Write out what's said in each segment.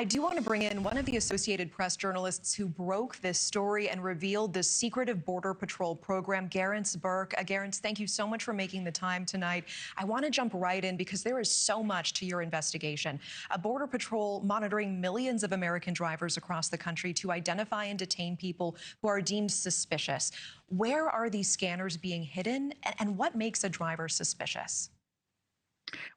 I do want to bring in one of the Associated Press journalists who broke this story and revealed the secretive Border Patrol program, Garance Burke. Garance, thank you so much for making the time tonight. I want to jump right in because there is so much to your investigation. Border Patrol monitoring millions of American drivers across the country to identify and detain people who are deemed suspicious. Where are these scanners being hidden, and what makes a driver suspicious?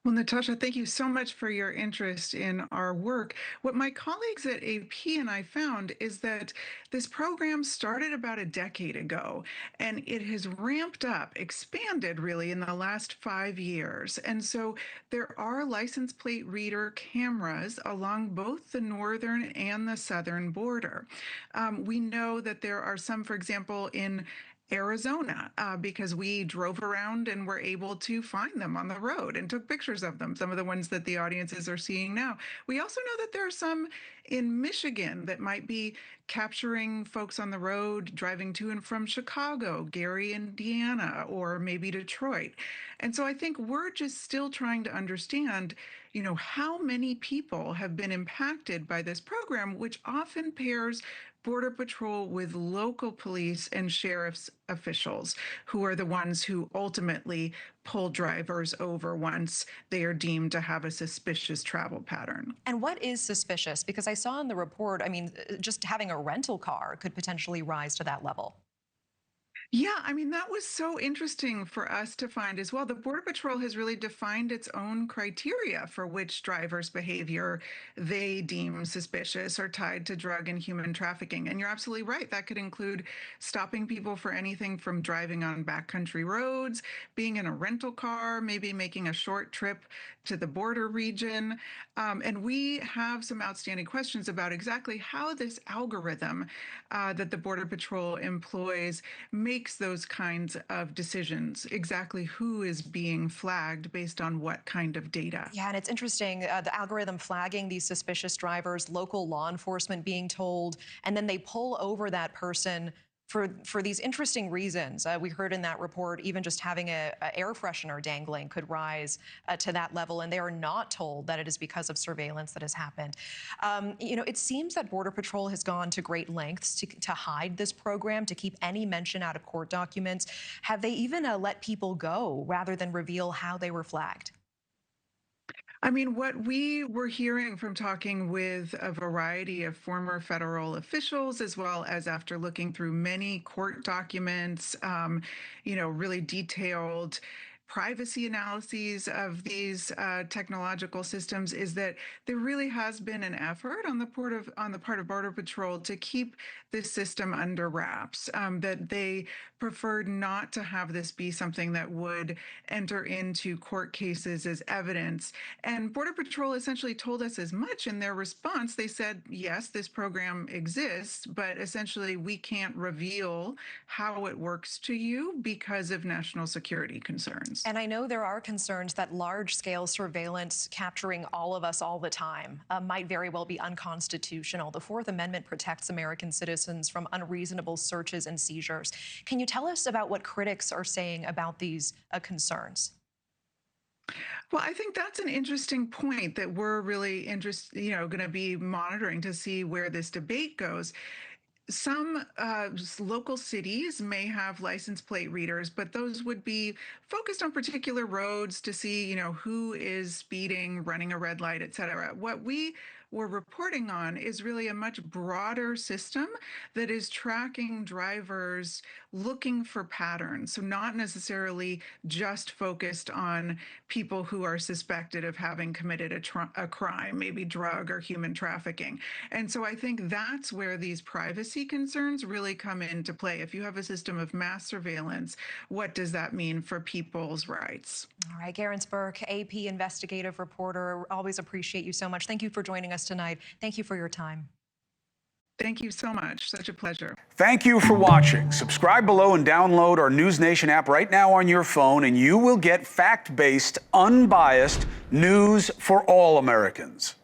Well, Natasha, thank you so much for your interest in our work. What my colleagues at AP and I found is that this program started about a decade ago, and it has ramped up, expanded really in the last 5 years. And so there are license plate reader cameras along both the northern and the southern border. We know that there are some, for example, in Arizona, because we drove around and were able to find them on the road and took pictures of them, some of the ones that the audiences are seeing now. We also know that there are some in Michigan that might be capturing folks on the road driving to and from Chicago, Gary, Indiana, or maybe Detroit. And so I think we're just still trying to understand, how many people have been impacted by this program, which often pairs Border Patrol with local police and sheriff's officials, who are the ones who ultimately pull drivers over once they are deemed to have a suspicious travel pattern. And what is suspicious? Because I saw in the report, just having a rental car could potentially rise to that level. Yeah, that was so interesting for us to find as well. The Border Patrol has really defined its own criteria for which drivers' behavior they deem suspicious or tied to drug and human trafficking. And you're absolutely right. That could include stopping people for anything from driving on backcountry roads, being in a rental car, maybe making a short trip to the border region. And we have some outstanding questions about exactly how this algorithm that the Border Patrol employs makes those kinds of decisions, exactly who is being flagged based on what kind of data. Yeah, and it's interesting, the algorithm flagging these suspicious drivers, local law enforcement being told, and then they pull over that person for these interesting reasons. We heard in that report, even just having a air freshener dangling could rise to that level, and they are not told that it is because of surveillance that has happened. It seems that Border Patrol has gone to great lengths to hide this program, to keep any mention out of court documents. Have they even let people go rather than reveal how they were flagged? What we were hearing from talking with a variety of former federal officials, as well as after looking through many court documents, really detailed privacy analyses of these technological systems, is that there really has been an effort on the part of Border Patrol to keep this system under wraps. That they preferred not to have this be something that would enter into court cases as evidence. And Border Patrol essentially told us as much in their response. They said, yes, this program exists, but essentially we can't reveal how it works to you because of national security concerns. And I know there are concerns that large-scale surveillance capturing all of us all the time might very well be unconstitutional. The Fourth Amendment protects American citizens from unreasonable searches and seizures. Can you tell us about what critics are saying about these concerns? Well, I think that's an interesting point that we're really going to be monitoring to see where this debate goes. Some local cities may have license plate readers, but those would be focused on particular roads to see, who is speeding, running a red light, et cetera. What we were reporting on is really a much broader system that is tracking drivers looking for patterns. So not necessarily just focused on people who are suspected of having committed a crime, maybe drug or human trafficking. And so I think that's where these privacy concerns really come into play. If you have a system of mass surveillance, what does that mean for people's rights? All right, Garance Burke, AP investigative reporter. Always appreciate you so much. Thank you for joining us tonight. Thank you for your time. Thank you so much. Such a pleasure. Thank you for watching. Subscribe below and download our NewsNation app right now on your phone, and you will get fact-based, unbiased news for all Americans.